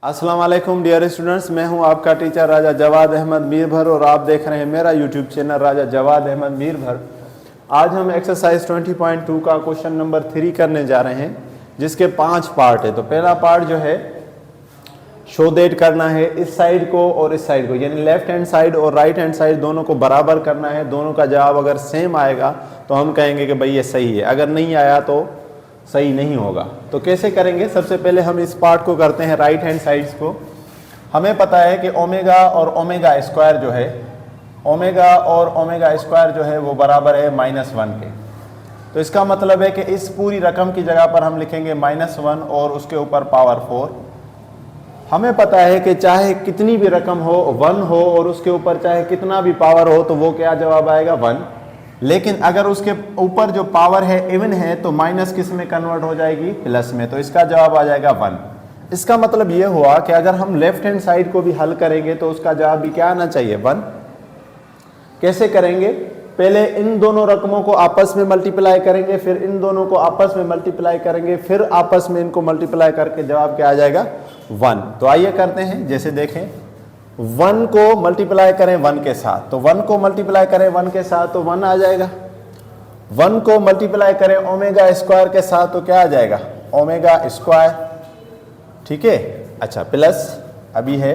अस्सलाम वालेकुम dear students, मैं हूं आपका टीचर राजा जवाद अहमद मीरभर और आप देख रहे हैं मेरा यूट्यूब चैनल राजा जवाद अहमद मीरभर। आज हम एक्सरसाइज 20.2 का क्वेश्चन नंबर 3 करने जा रहे हैं, जिसके 5 पार्ट है। तो पहला पार्ट जो है शो दैट करना है इस साइड को और इस साइड को, यानी लेफ्ट हैंड साइड और राइट हैंड साइड दोनों को बराबर करना है। दोनों का जवाब अगर सेम आएगा तो हम कहेंगे कि भाई ये सही है, अगर नहीं आया तो सही नहीं होगा। तो कैसे करेंगे? सबसे पहले हम इस पार्ट को करते हैं राइट हैंड साइड्स को। हमें पता है कि ओमेगा और ओमेगा स्क्वायर जो है, ओमेगा और ओमेगा स्क्वायर जो है वो बराबर है -1 के। तो इसका मतलब है कि इस पूरी रकम की जगह पर हम लिखेंगे -1 और उसके ऊपर पावर 4। हमें पता है कि चाहे कितनी भी रकम हो, 1 हो और उसके ऊपर चाहे कितना भी पावर हो, तो वो क्या जवाब आएगा? 1। लेकिन अगर उसके ऊपर जो पावर है इवन है तो माइनस किस में कन्वर्ट हो जाएगी? प्लस में। तो इसका जवाब आ जाएगा 1। इसका मतलब ये हुआ कि अगर हम लेफ्ट हैंड साइड को भी हल करेंगे तो उसका जवाब भी क्या आना चाहिए? 1। कैसे करेंगे? पहले इन दोनों रकमों को आपस में मल्टीप्लाई करेंगे, फिर इन दोनों को आपस में मल्टीप्लाई करेंगे, फिर आपस में इनको मल्टीप्लाई करके जवाब क्या आ जाएगा? 1। तो आइए करते हैं। जैसे देखें, 1 को मल्टीप्लाई करें 1 के साथ, तो 1 को मल्टीप्लाई करें 1 के साथ तो 1 आ जाएगा। 1 को मल्टीप्लाई करें ओमेगा स्क्वायर के साथ तो क्या आ जाएगा? Omega square. ठीक है, अच्छा, प्लस अभी है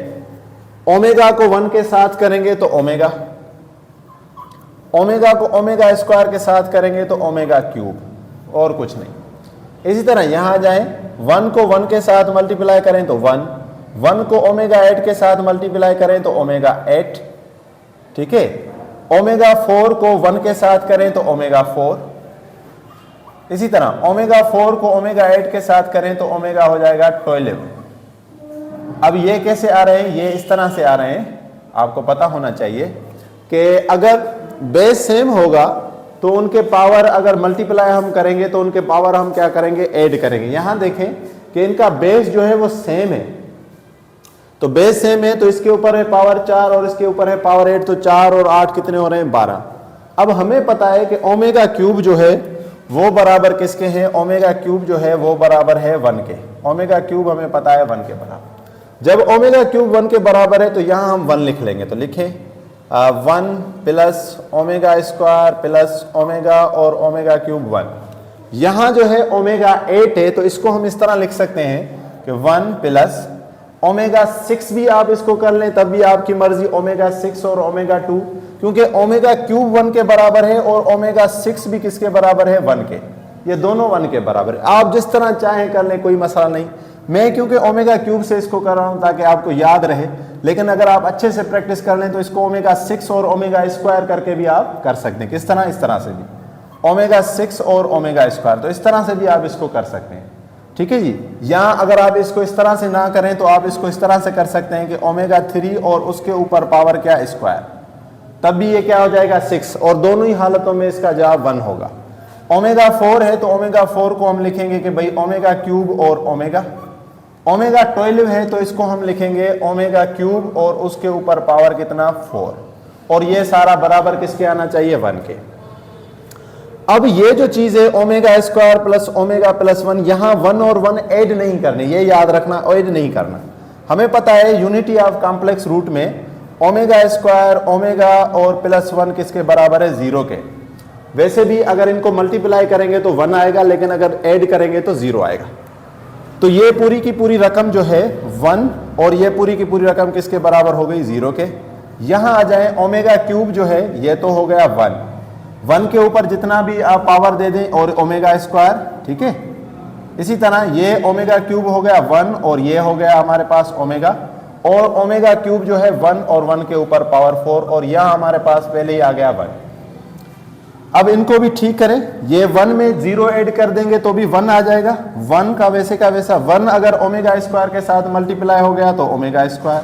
ओमेगा को 1 के साथ करेंगे तो ओमेगा, ओमेगा को ओमेगा स्क्वायर के साथ करेंगे तो ओमेगा क्यूब, और कुछ नहीं। इसी तरह यहां आ जाएं, 1 को 1 के साथ मल्टीप्लाई करें तो 1 को ओमेगा 8 के साथ मल्टीप्लाई करें तो ओमेगा 8। ठीक है, ओमेगा 4 को 1 के साथ करें तो ओमेगा 4। इसी तरह ओमेगा 4 को ओमेगा 8 के साथ करें तो ओमेगा हो जाएगा 12। अब ये कैसे आ रहे हैं? ये इस तरह से आ रहे हैं। आपको पता होना चाहिए कि अगर बेस सेम होगा तो उनके पावर अगर मल्टीप्लाई हम करेंगे तो उनके पावर हम क्या करेंगे? ऐड करेंगे। यहां देखें कि इनका बेस जो है वो सेम है, तो बेस सेम है तो इसके ऊपर है पावर 4 और इसके ऊपर है पावर 8, तो 4 और 8 कितने हो रहे हैं? 12। अब हमें पता है कि ओमेगा क्यूब जो है वो बराबर किसके हैं? ओमेगा क्यूब जो है वो बराबर है 1 के। ओमेगा क्यूब हमें पता है 1 के बराबर। जब ओमेगा क्यूब 1 के बराबर है तो यहां हम 1 लिख लेंगे। तो लिखें 1 plus omega square plus omega और ओमेगा क्यूब 1। यहां जो है ओमेगा 8 है तो इसको हम इस तरह लिख सकते हैं कि 1 प्लस ओमेगा 6 भी आप इसको कर लें तब भी आपकी मर्जी, ओमेगा 6 और ओमेगा 2, क्योंकि ओमेगा क्यूब 1 के बराबर है और ओमेगा 6 भी किसके बराबर है? 1 के। ये दोनों 1 के बराबर है। आप जिस तरह चाहें कर लें, कोई मसला नहीं। मैं क्योंकि ओमेगा क्यूब से इसको कर रहा हूं ताकि आपको याद रहे, लेकिन अगर आप अच्छे से प्रैक्टिस कर लें तो इसको ओमेगा 6 और ओमेगा स्क्वायर करके भी आप कर सकते हैं। किस तरह? इस तरह से भी ओमेगा 6 और ओमेगा स्क्वायर, तो इस तरह से भी आप इसको कर सकते हैं। ठीक है जी। या अगर आप इसको इस तरह से ना करें तो आप इसको इस तरह से कर सकते हैं कि ओमेगा 3 और उसके ऊपर पावर क्या? स्क्वायर, तब भी ये क्या हो जाएगा? 6, और दोनों ही हालतों में इसका जवाब 1 होगा। ओमेगा 4 है तो ओमेगा 4 को हम लिखेंगे कि भाई ओमेगा क्यूब और ओमेगा। ओमेगा 12 है तो इसको हम लिखेंगे ओमेगा क्यूब और उसके ऊपर पावर कितना? 4, और ये सारा बराबर किसके आना चाहिए? 1 के। अब ये जो चीज है omega square plus omega plus 1, यहां 1 और 1 ऐड नहीं करने, ये याद रखना, ऐड नहीं करना। हमें पता है यूनिटी ऑफ कॉम्प्लेक्स रूट में ओमेगा स्क्वायर ओमेगा और प्लस 1 किसके बराबर है? 0 के। वैसे भी अगर इनको मल्टीप्लाई करेंगे तो 1 आएगा, लेकिन अगर ऐड करेंगे तो 0 आएगा। तो ये पूरी की पूरी रकम जो है 1 और ये पूरी की पूरी रकम किसके बराबर हो गई? 0 के। यहां आ जाए, ओमेगा क्यूब जो है ये तो हो गया 1 के ऊपर जितना भी आप पावर दे दें और ओमेगा स्क्वायर। ठीक है, इसी तरह ये ओमेगा क्यूब हो गया 1 और ये हो गया हमारे पास ओमेगा, और ओमेगा क्यूब जो है 1 और 1 के ऊपर पावर 4, और यहां हमारे पास पहले ही आ गया 1। अब इनको भी ठीक करें, ये 1 में 0 ऐड कर देंगे तो भी 1 आ जाएगा। 1 का वैसे का वैसा 1 अगर ओमेगा स्क्वायर के साथ मल्टीप्लाई हो गया तो ओमेगा स्क्वायर,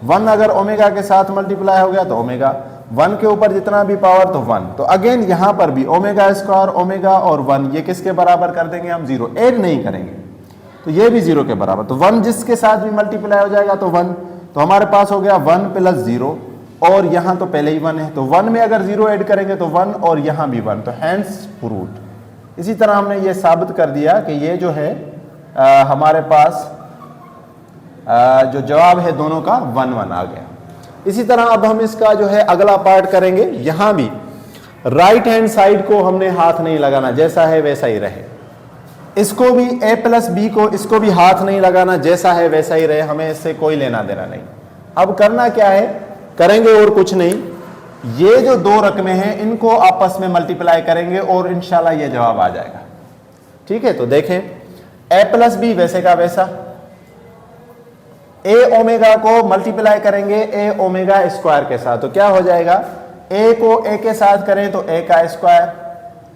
1 अगर ओमेगा के साथ मल्टीप्लाई हो गया तो ओमेगा, 1 के ऊपर जितना भी पावर तो 1। तो अगेन यहां पर भी ओमेगा स्क्वायर ओमेगा और 1 ये किसके बराबर कर देंगे हम? 0, ऐड नहीं करेंगे तो ये भी 0 के बराबर। तो 1 जिसके साथ भी मल्टीप्लाई हो जाएगा तो 1, तो हमारे पास हो गया 1 प्लस 0, और यहां तो पहले ही 1 है तो 1 में अगर 0 ऐड करेंगे तो 1 और यहां भी 1, तो हैंस प्रूव्ड। इसी तरह हमने ये साबित कर दिया कि ये जो है हमारे पास जो जवाब है दोनों का 1 1 आ गया। इसी तरह अब हम इसका जो है अगला पार्ट करेंगे। यहां भी राइट हैंड साइड को हमने हाथ नहीं लगाना, जैसा है वैसा ही रहे। इसको भी a प्लस बी को, इसको भी हाथ नहीं लगाना, जैसा है वैसा ही रहे, हमें इससे कोई लेना देना नहीं। अब करना क्या है, करेंगे और कुछ नहीं, ये जो दो रकमें हैं इनको आपस में मल्टीप्लाई करेंगे और इंशाल्लाह ये जवाब आ जाएगा। ठीक है, तो देखें a प्लस बी वैसे का वैसा, a ओमेगा को मल्टीप्लाई करेंगे a ओमेगा स्क्वायर के साथ, तो क्या हो जाएगा, a को a के साथ करें तो a का स्क्वायर,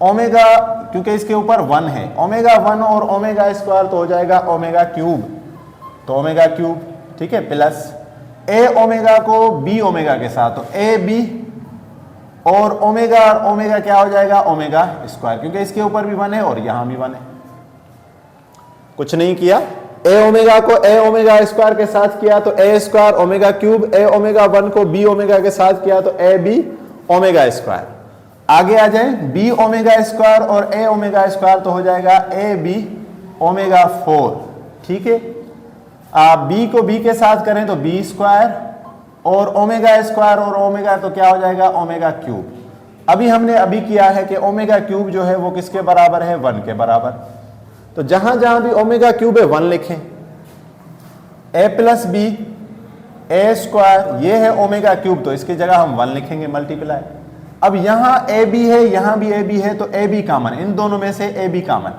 ओमेगा क्योंकि इसके ऊपर 1 है, ओमेगा 1 और ओमेगा स्क्वायर तो हो जाएगा ओमेगा क्यूब, तो ओमेगा क्यूब, ठीक है, प्लस a ओमेगा को b ओमेगा के साथ, तो a b और ओमेगा क्या हो जाएगा, ओमेगा स्क्वायर, क्योंकि इसके ऊपर भी 1 है और यहां भी 1 है। कुछ नहीं किया, a ओमेगा को a ओमेगा स्क्वायर के साथ किया तो a square omega cube, a omega 1 को b ओमेगा के साथ किया तो a b ओमेगा स्क्वायर। आगे आ जाए, b ओमेगा स्क्वायर और a ओमेगा स्क्वायर तो हो जाएगा a b ओमेगा 4। ठीक है, b को b के साथ करें तो b स्क्वायर और ओमेगा स्क्वायर और ओमेगा तो क्या हो जाएगा, ओमेगा क्यूब। अभी हमने अभी किया है कि ओमेगा क्यूब जो है वो किसके बराबर है, 1 के बराबर, तो जहां जहां भी ओमेगा क्यूब है 1 लिखें। a plus B A square, ये है ओमेगा क्यूब, तो इसकी जगह हम 1 लिखेंगे मल्टीप्लाई। अब यहां ए बी है, यहां भी ए बी है, तो ए बी कामन, इन दोनों में से A B common,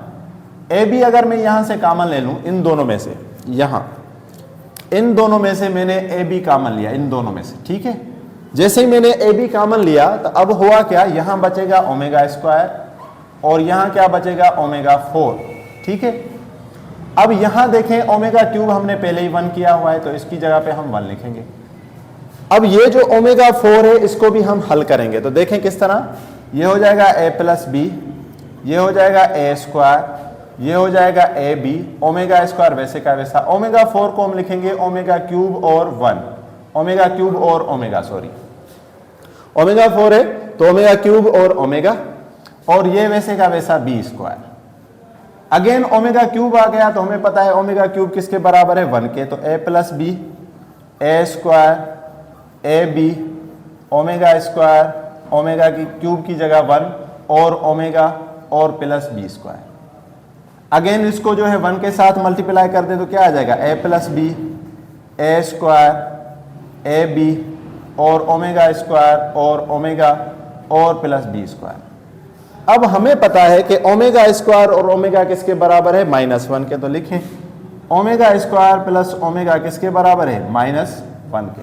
A B अगर मैं यहां से कामन ले लूं, इन दोनों में से, यहां इन दोनों में से मैंने ए बी कामन लिया, इन दोनों में से, ठीक है। जैसे ही मैंने ए बी कामन लिया तो अब हुआ क्या, यहां बचेगा ओमेगा स्क्वायर और यहां क्या बचेगा, ओमेगा 4। ठीक है, अब यहां देखें ओमेगा क्यूब हमने पहले ही 1 किया हुआ है, तो इसकी जगह पे हम 1 लिखेंगे। अब ये जो ओमेगा 4 है इसको भी हम हल करेंगे, तो देखें किस तरह, ये हो जाएगा a प्लस बी, ये हो जाएगा a स्क्वायर, ये हो जाएगा ए बी, ओमेगा स्क्वायर वैसे का वैसा, ओमेगा 4 को हम लिखेंगे ओमेगा क्यूब और 1, ओमेगा क्यूब और ओमेगा, सॉरी ओमेगा 4 है तो ओमेगा क्यूब और ओमेगा, और ये वैसे का वैसा B square. Again omega cube आ गया तो हमें पता है ओमेगा क्यूब किसके बराबर है, 1 के, तो a plus B A square A B omega square, omega की क्यूब की जगह 1 और ओमेगा और प्लस बी स्क्वायर। अगेन इसको जो है 1 के साथ मल्टीप्लाई कर दे तो क्या आ जाएगा, a plus B A square A B और ओमेगा स्क्वायर और ओमेगा और प्लस बी स्क्वायर। अब हमें पता है कि ओमेगा स्क्वायर और ओमेगा किसके बराबर है, -1 के, तो लिखें ओमेगा स्क्वायर प्लस ओमेगा किसके बराबर है, -1 के,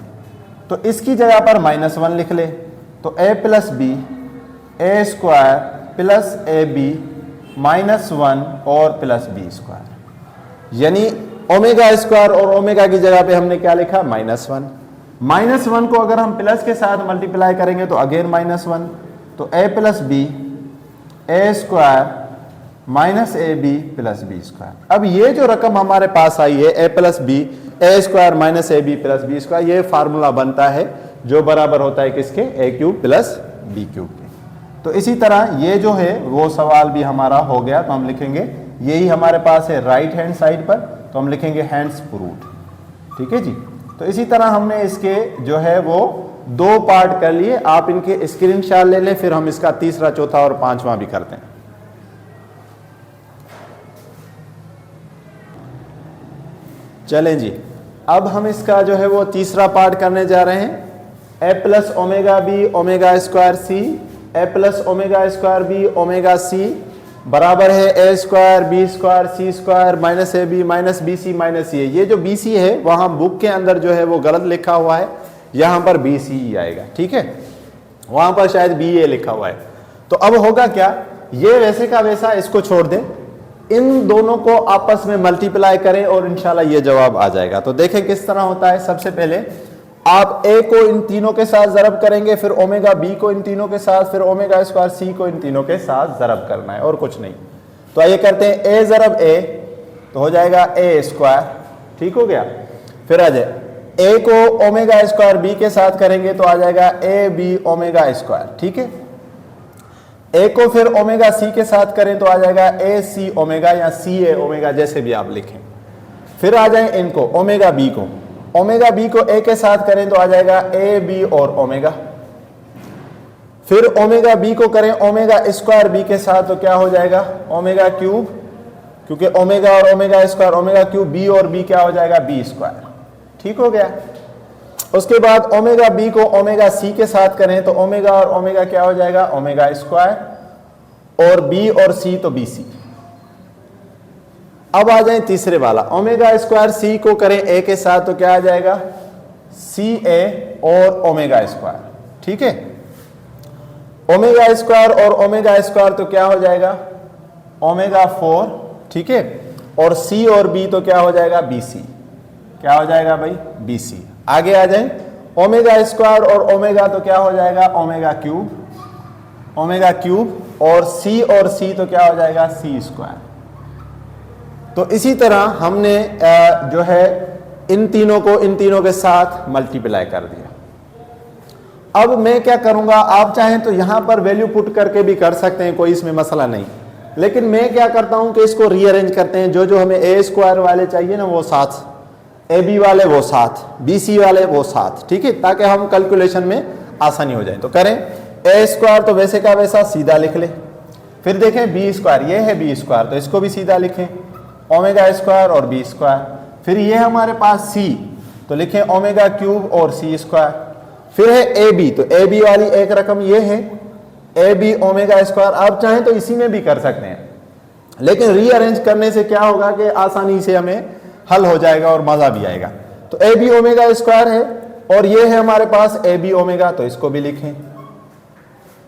तो इसकी जगह पर -1 लिख ले, तो a plus B A square plus A B -1 और प्लस बी स्क्वायर, यानी ओमेगा स्क्वायर और ओमेगा की जगह पे हमने क्या लिखा, -1। -1 को अगर हम प्लस के साथ मल्टीप्लाई करेंगे तो अगेन -1, तो a plus B A square minus A B plus B square. अब ये जो रकम हमारे पास आई है a plus B A square minus A B plus B square, ये फार्मूला बनता है जो बराबर होता है किसके, A cube plus B cube के। तो इसी तरह ये जो है वो सवाल भी हमारा हो गया, तो हम लिखेंगे यही हमारे पास है राइट हैंड साइड पर, तो हम लिखेंगे हैंड्स प्रूव्ड। ठीक है जी, तो इसी तरह हमने इसके जो है वो 2 पार्ट कर लिए, आप इनके स्क्रीनशॉट ले लें, फिर हम इसका तीसरा, चौथा और 5वां भी करते हैं। चलें जी, अब हम इसका जो है वो तीसरा पार्ट करने जा रहे हैं। a plus omega B omega square C, a plus omega square B omega C बराबर है a square B square C square minus A B minus B C minus C. ये जो बी सी है वहां बुक के अंदर जो है वो गलत लिखा हुआ है, यहां पर बी सी आएगा, ठीक है, वहां पर शायद बी ए लिखा हुआ है। तो अब होगा क्या, ये वैसे का वैसा इसको छोड़ दें, इन दोनों को आपस में मल्टीप्लाई करें और इंशाल्लाह ये जवाब आ जाएगा। तो देखें किस तरह होता है। सबसे पहले आप a को इन तीनों के साथ ज़रब करेंगे, फिर ओमेगा b को इन तीनों के साथ, फिर ओमेगा स्क्वायर c को इन तीनों के साथ ज़रब करना है और कुछ नहीं। तो आइए करते हैं a ज़रब a, तो हो जाएगा a स्क्वायर, ठीक हो गया। फिर आ जाए a को ओमेगा स्क्वायर b के साथ करेंगे तो आ जाएगा a b ओमेगा स्क्वायर, ठीक है। a को फिर ओमेगा c के साथ करें तो आ जाएगा a c ओमेगा या c a ओमेगा, जैसे भी आप लिखें। फिर आ जाए इनको ओमेगा बी को, ओमेगा बी को ए के साथ करें तो आ जाएगा ए बी और ओमेगा। फिर ओमेगा बी को करें ओमेगा स्क्वायर बी के साथ तो क्या हो जाएगा ओमेगा क्यूब, क्योंकि ओमेगा और omega square omega cube, B और बी क्या हो जाएगा बी स्क्वायर। ठीक हो गया। उसके बाद ओमेगा बी को ओमेगा सी के साथ करें तो ओमेगा और ओमेगा क्या हो जाएगा ओमेगा स्क्वायर, और बी और सी तो बी सी। अब आ जाए तीसरे वाला, ओमेगा स्क्वायर सी को करें ए के साथ तो क्या आ जाएगा सी ए और ओमेगा स्क्वायर। ठीक है, ओमेगा स्क्वायर और ओमेगा स्क्वायर तो क्या हो जाएगा ओमेगा 4। ठीक है, और सी और बी तो क्या हो जाएगा बी सी। क्या हो जाएगा भाई बी सी। आगे आ जाए, ओमेगा स्क्वायर और ओमेगा तो क्या हो जाएगा ओमेगा क्यूब, ओमेगा क्यूब, और सी तो क्या हो जाएगा सी स्क्वायर। तो इसी तरह हमने जो है इन तीनों को इन तीनों के साथ मल्टीप्लाई कर दिया। अब मैं क्या करूंगा, आप चाहें तो यहां पर वैल्यू पुट करके भी कर सकते हैं, कोई इसमें मसला नहीं, लेकिन मैं क्या करता हूं कि इसको रीअरेंज करते हैं। जो जो हमें ए स्क्वायर वाले चाहिए ना वो 7, ए बी वाले वो 7, बी सी वाले वो 7। ठीक है, ताकि हम कैलकुलेशन में आसानी हो जाए। तो करें ए स्क्वायर तो वैसे का वैसा सीधा लिख ले, फिर देखें बी स्क्वायर, ये है बी स्क्वायर तो इसको भी सीधा लिखें, ओमेगा स्क्वायर और बी स्क्वायर। फिर ये हमारे पास सी तो लिखें ओमेगा क्यूब और सी स्क्वायर। फिर है ए बी, तो ए बी वाली एक रकम ये है ए बी ओमेगा स्क्वायर। आप चाहें तो इसी में भी कर सकते हैं, लेकिन रीअरेंज करने से क्या होगा कि आसानी से हमें हल हो जाएगा और मजा भी आएगा। तो ए बी ओमेगा स्क्वायर है, और ये है हमारे पास ए बी ओमेगा, तो इसको भी लिखें।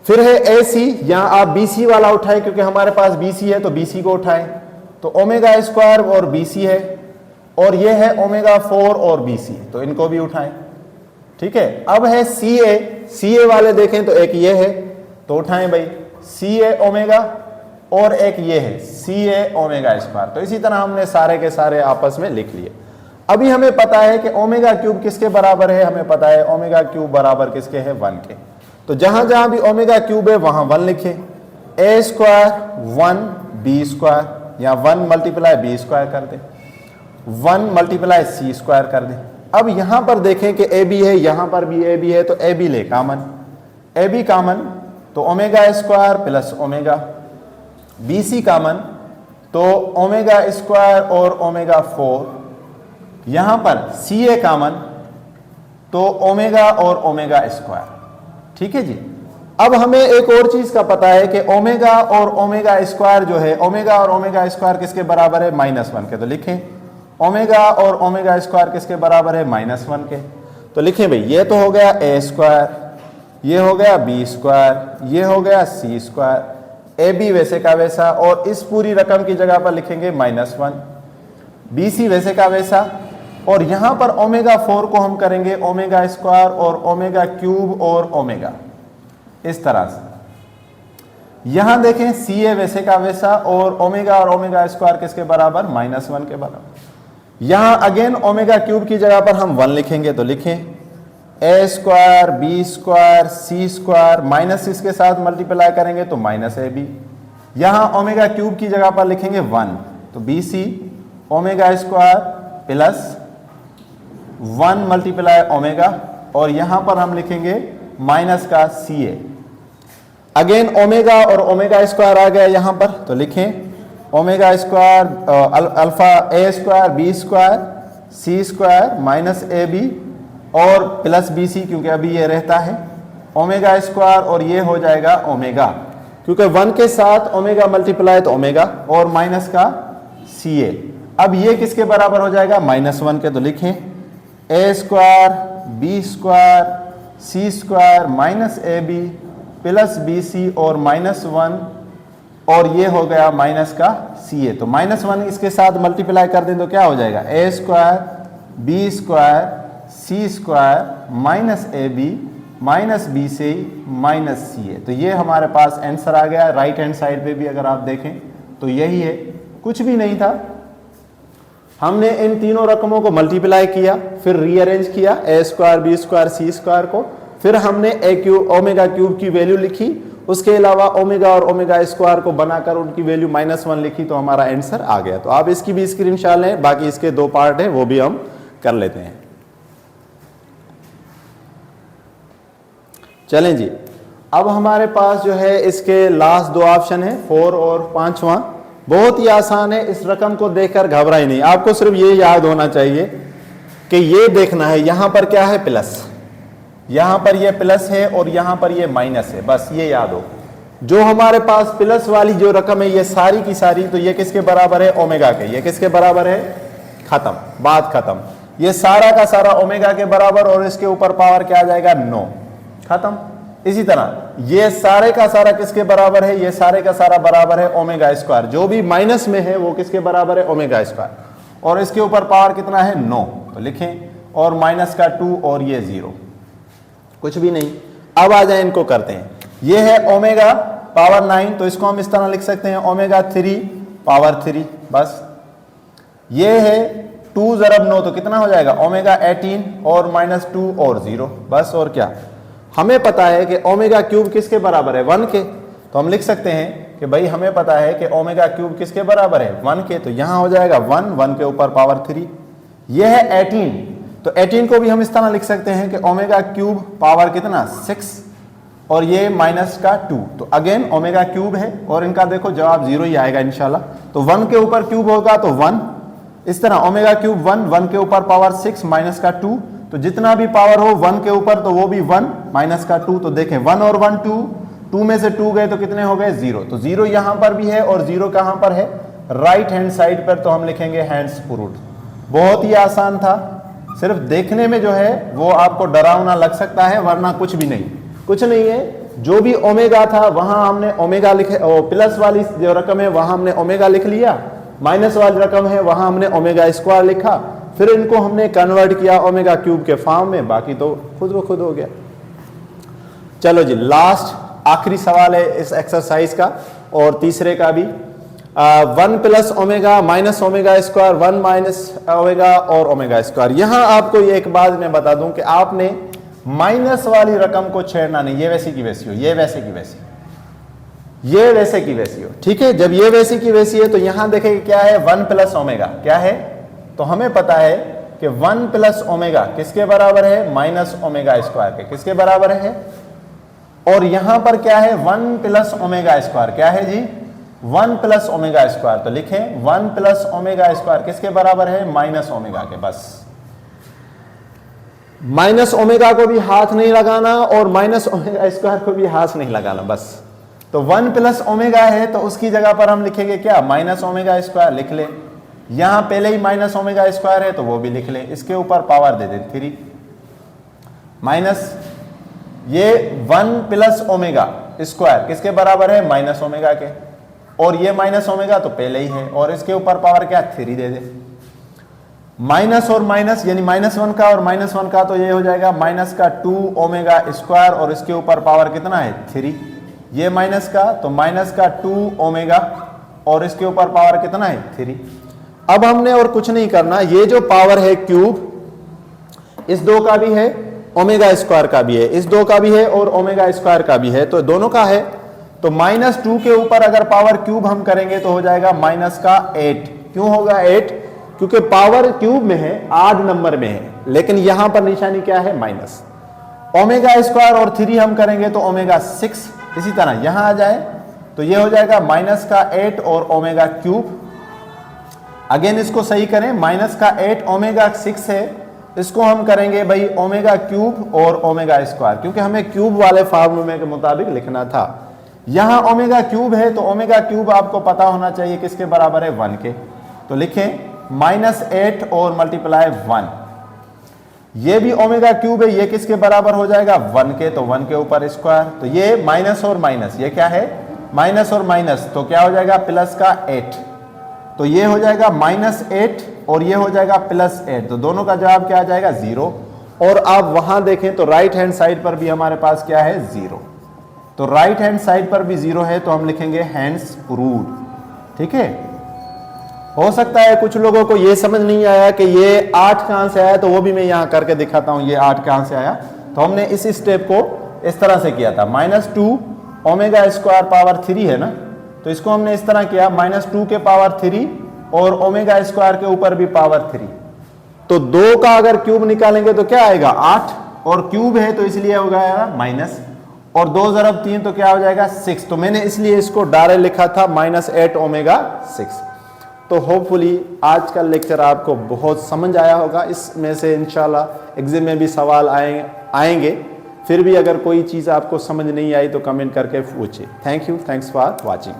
फिर है ए सी, यहां आप बी सी वाला उठाएं क्योंकि हमारे पास बी सी है तो बी सी को उठाएं, तो ओमेगा स्क्वायर और बी सी है, और ये है ओमेगा 4 और बी सी, तो इनको भी उठाएं। ठीक है, अब है सी ए वाले देखें तो एक ये है तो उठाएं भाई सी ए ओमेगा, और एक ये है सी ए ओमेगा स्क्वायर। तो इसी तरह हमने सारे के सारे आपस में लिख लिए। अभी हमें पता है कि ओमेगा क्यूब किसके बराबर है, हमें पता है ओमेगा क्यूब बराबर किसके है 1 के। तो जहां जहां भी ओमेगा क्यूब है वहां 1 लिखें, ए स्क्वायर 1 बी स्क्वायर, या 1 मल्टीप्लाई बी स्क्वायर कर दे, 1 मल्टीप्लाई सी स्क्वायर कर दे। अब यहां पर देखें कि ए बी है, यहां पर भी ए बी है, तो ए बी ले कॉमन, ए बी कॉमन तो omega square plus omega, B C common तो ओमेगा स्क्वायर और ओमेगा 4, यहां पर सी ए कॉमन तो ओमेगा और ओमेगा स्क्वायर। ठीक है जी। अब हमें एक और चीज का पता है कि ओमेगा और ओमेगा स्क्वायर जो है, ओमेगा और ओमेगा स्क्वायर किसके बराबर है -1 के, तो लिखें ओमेगा और ओमेगा स्क्वायर किसके बराबर है -1 के। तो लिखें भाई ये तो हो गया ए स्क्वायर, ये हो गया बी स्क्वायर, ये हो गया सी स्क्वायर, ए बी वैसे का वैसा, और इस पूरी रकम की जगह पर लिखेंगे -1, बी सी वैसे का वैसा, और यहां पर ओमेगा 4 को हम करेंगे ओमेगा स्क्वायर और ओमेगा क्यूब और ओमेगा, इस तरह से। यहां देखें सी ए वैसे का वैसा, और ओमेगा और ओमेगा स्क्वायर किसके बराबर -1 के बराबर। यहां अगेन ओमेगा क्यूब की जगह पर हम 1 लिखेंगे, तो लिखें A square B square C square, minus इसके साथ मल्टीप्लाई करेंगे तो -ए बी। यहां ओमेगा क्यूब की जगह पर लिखेंगे 1, तो B C omega square plus 1 multiply omega, और यहां पर हम लिखेंगे माइनस का सी ए। अगेन ओमेगा और ओमेगा स्क्वायर आ गया यहां पर, तो लिखें omega square alpha A square B square C square minus A B और प्लस बी सी, क्योंकि अभी ये रहता है ओमेगा स्क्वायर, और ये हो जाएगा ओमेगा, क्योंकि 1 के साथ ओमेगा मल्टीप्लाई तो ओमेगा, और माइनस का सी ए। अब ये किसके बराबर हो जाएगा -1 के, तो लिखें A square B square C square minus A B plus B C और -1, और ये हो गया माइनस का सी ए। तो -1 इसके साथ मल्टीप्लाई कर दें तो क्या हो जाएगा A square B square C square minus A B minus B C minus C A. तो ये हमारे पास आंसर आ गया। राइट हैंड साइड पे भी अगर आप देखें तो यही है, कुछ भी नहीं था। हमने इन तीनों रकमों को मल्टीप्लाई किया, फिर रीअरेंज किया ए square B square C square को, फिर हमने ए क्यूब ओमेगा क्यूब की वैल्यू लिखी, उसके अलावा ओमेगा और ओमेगा स्क्वायर को बनाकर उनकी वैल्यू -1 लिखी तो हमारा आंसर आ गया। तो आप इसकी भी स्क्रीनशॉट लें, बाकी इसके 2 पार्ट हैं वो भी हम कर लेते हैं। चलें जी, अब हमारे पास जो है इसके लास्ट 2 ऑप्शन है 4 और 5वां। बहुत ही आसान है, इस रकम को देखकर घबराए नहीं, आपको सिर्फ ये याद होना चाहिए कि ये देखना है यहां पर क्या है प्लस, यहां पर ये प्लस है और यहां पर ये माइनस है, बस ये याद हो। जो हमारे पास प्लस वाली जो रकम है ये सारी की सारी, तो ये किसके बराबर है? ओमेगा के। ये किसके बराबर है? खत्म, बात खत्म। ये सारा का सारा ओमेगा के बराबर और इसके ऊपर पावर क्या आ जाएगा? 9, खत्म। इसी तरह ये सारे का सारा किसके बराबर है? ये सारे का सारा बराबर है ओमेगा स्क्वायर। जो भी माइनस में है वो किसके बराबर है? Omega square. और इसके ऊपर पावर कितना है? 9, तो लिखें, और माइनस का 2 और ये 0, कुछ भी नहीं। अब आ जाए इनको करते हैं। ये है ओमेगा पावर 9, तो इसको हम इस तरह लिख सकते हैं ओमेगा 3 पावर 3, बस। ये है 2 ज़रब 9 तो कितना हो जाएगा? ओमेगा 18 और -2 और 0, बस। और क्या हमें पता है कि ओमेगा क्यूब किसके बराबर है? 1 के। तो हम लिख सकते हैं कि भाई हमें पता है कि ओमेगा क्यूब किसके बराबर है? 1 के। तो यहां हो जाएगा 1 के ऊपर पावर 3। यह है 18, तो 18 को भी हम इस तरह लिख सकते हैं कि ओमेगा क्यूब पावर कितना? 6 और ये माइनस का 2, तो अगेन ओमेगा क्यूब है और इनका देखो जवाब 0 ही आएगा इंशाल्लाह। तो 1 के ऊपर क्यूब होगा तो 1, इस तरह ओमेगा क्यूब 1 के ऊपर पावर 6 माइनस का 2, तो जितना भी पावर हो 1 के ऊपर तो वो भी 1 माइनस का 2। तो देखें 1 और 1 2 में से 2 गए तो कितने हो गए? 0। तो 0 यहां पर भी है और 0 कहां पर है? राइट हैंड साइड पर, तो हम लिखेंगे हैंड्स प्रूव्ड। बहुत ही आसान था, सिर्फ देखने में जो है वो आपको डरावना लग सकता है, वरना कुछ भी नहीं, कुछ नहीं है। जो भी ओमेगा था वहां हमने ओमेगा लिखे, प्लस वाली जो रकम है वहां हमने ओमेगा लिख लिया, माइनस वाली रकम है वहां हमने ओमेगा स्क्वायर लिखा, फिर इनको हमने कन्वर्ट किया ओमेगा क्यूब के फॉर्म में, बाकी तो खुद ब खुद हो गया। चलो जी, लास्ट आखिरी सवाल है इस एक्सरसाइज का और तीसरे का भी। 1 plus omega minus omega square, 1 minus omega और ओमेगा स्क्वायर। यहां आपको ये एक बात मैं बता दूं कि आपने माइनस वाली रकम को छेड़ना नहीं, ये वैसी की वैसी हो, ये वैसे की वैसी, ये वैसे की वैसी हो, ठीक है। जब ये वैसी की वैसी है तो यहां देखेंगे क्या है? 1 प्लस ओमेगा क्या है? तो हमें पता है कि 1 प्लस ओमेगा किसके बराबर है? माइनस ओमेगा स्क्वायर के। किसके बराबर है? और यहां पर क्या है? 1 प्लस ओमेगा स्क्वायर क्या है जी? 1 प्लस ओमेगा स्क्वायर। तो लिखें 1 प्लस ओमेगा स्क्वायर किसके बराबर है? माइनस ओमेगा के, बस। माइनस ओमेगा को भी हाथ नहीं लगाना और माइनस ओमेगा स्क्वायर को भी हाथ नहीं लगाना, बस। तो 1 प्लस ओमेगा है तो उसकी जगह पर हम लिखेंगे क्या? माइनस ओमेगा स्क्वायर लिख ले। यहां पहले ही माइनस ओमेगा स्क्वायर है तो वो भी लिख ले, इसके ऊपर पावर दे दे 3 माइनस ये 1 प्लस ओमेगा स्क्वायर किसके बराबर है? माइनस ओमेगा के। और ये माइनस ओमेगा तो पहले ही है और इसके ऊपर पावर क्या? 3 दे दे। माइनस और माइनस यानी -1 का और -1 का, तो ये हो जाएगा माइनस का 2 ओमेगा स्क्वायर और इसके ऊपर पावर कितना है? 3। ये माइनस का तो माइनस का 2 ओमेगा और इसके ऊपर पावर कितना है? 3। अब हमने और कुछ नहीं करना, ये जो पावर है क्यूब, इस 2 का भी है, ओमेगा स्क्वायर का भी है, इस 2 का भी है और ओमेगा स्क्वायर का भी है, तो दोनों का है। तो -2 के ऊपर अगर पावर क्यूब हम करेंगे तो हो जाएगा माइनस का 8। क्यों होगा 8? क्योंकि पावर क्यूब में है, आड नंबर में है, लेकिन यहां पर निशानी क्या है? माइनस। ओमेगा स्क्वायर और 3 हम करेंगे तो ओमेगा 6। इसी तरह यहां आ जाए तो ये हो जाएगा माइनस का 8 और ओमेगा क्यूब। अगेन इसको सही करें, माइनस का 8 ओमेगा 6 है, इसको हम करेंगे भाई ओमेगा क्यूब और ओमेगा स्क्वायर, क्योंकि हमें क्यूब वाले फार्मूले के मुताबिक लिखना था। यहां ओमेगा क्यूब है तो ओमेगा क्यूब आपको पता होना चाहिए किसके बराबर है? 1 के। तो लिखें -8 और मल्टीप्लाई 1। ये भी ओमेगा क्यूब है, ये किसके बराबर हो जाएगा? 1 के। तो 1 के ऊपर स्क्वायर, तो ये माइनस और माइनस, ये क्या है? माइनस और माइनस, तो क्या हो जाएगा? प्लस का 8। तो ये हो जाएगा -8 और ये हो जाएगा +8, तो दोनों का जवाब क्या आ जाएगा? 0। और आप वहां देखें तो राइट हैंड साइड पर भी हमारे पास क्या है? 0। तो राइट हैंड साइड पर भी 0 है तो हम लिखेंगे हैंड्स प्रूव्ड, ठीक है। हो सकता है कुछ लोगों को ये समझ नहीं आया कि ये 8 कहां से आया, तो वो भी मैं यहां करके दिखाता हूं ये 8 कहां से आया। तो हमने इस स्टेप को इस तरह से किया था, -2 ओमेगा स्क्वायर पावर 3 है ना, तो इसको हमने इस तरह किया -2 के पावर 3 और ओमेगा स्क्वायर के ऊपर भी पावर 3। तो 2 का अगर क्यूब निकालेंगे तो क्या आएगा 8, और क्यूब है तो इसलिए हो जाएगा माइनस, और 2 × 3 तो क्या हो जाएगा 6। तो मैंने इसलिए इसको डायरेक्ट लिखा था -8 ओमेगा 6। तो होपफुली आज का लेक्चर आपको बहुत समझ आया होगा। इसमें से इंशाल्लाह एग्जाम में भी सवाल आएंगे। फिर भी अगर कोई चीज़ आपको समझ नहीं आई तो कमेंट करके पूछिए। Thank you, thanks for watching.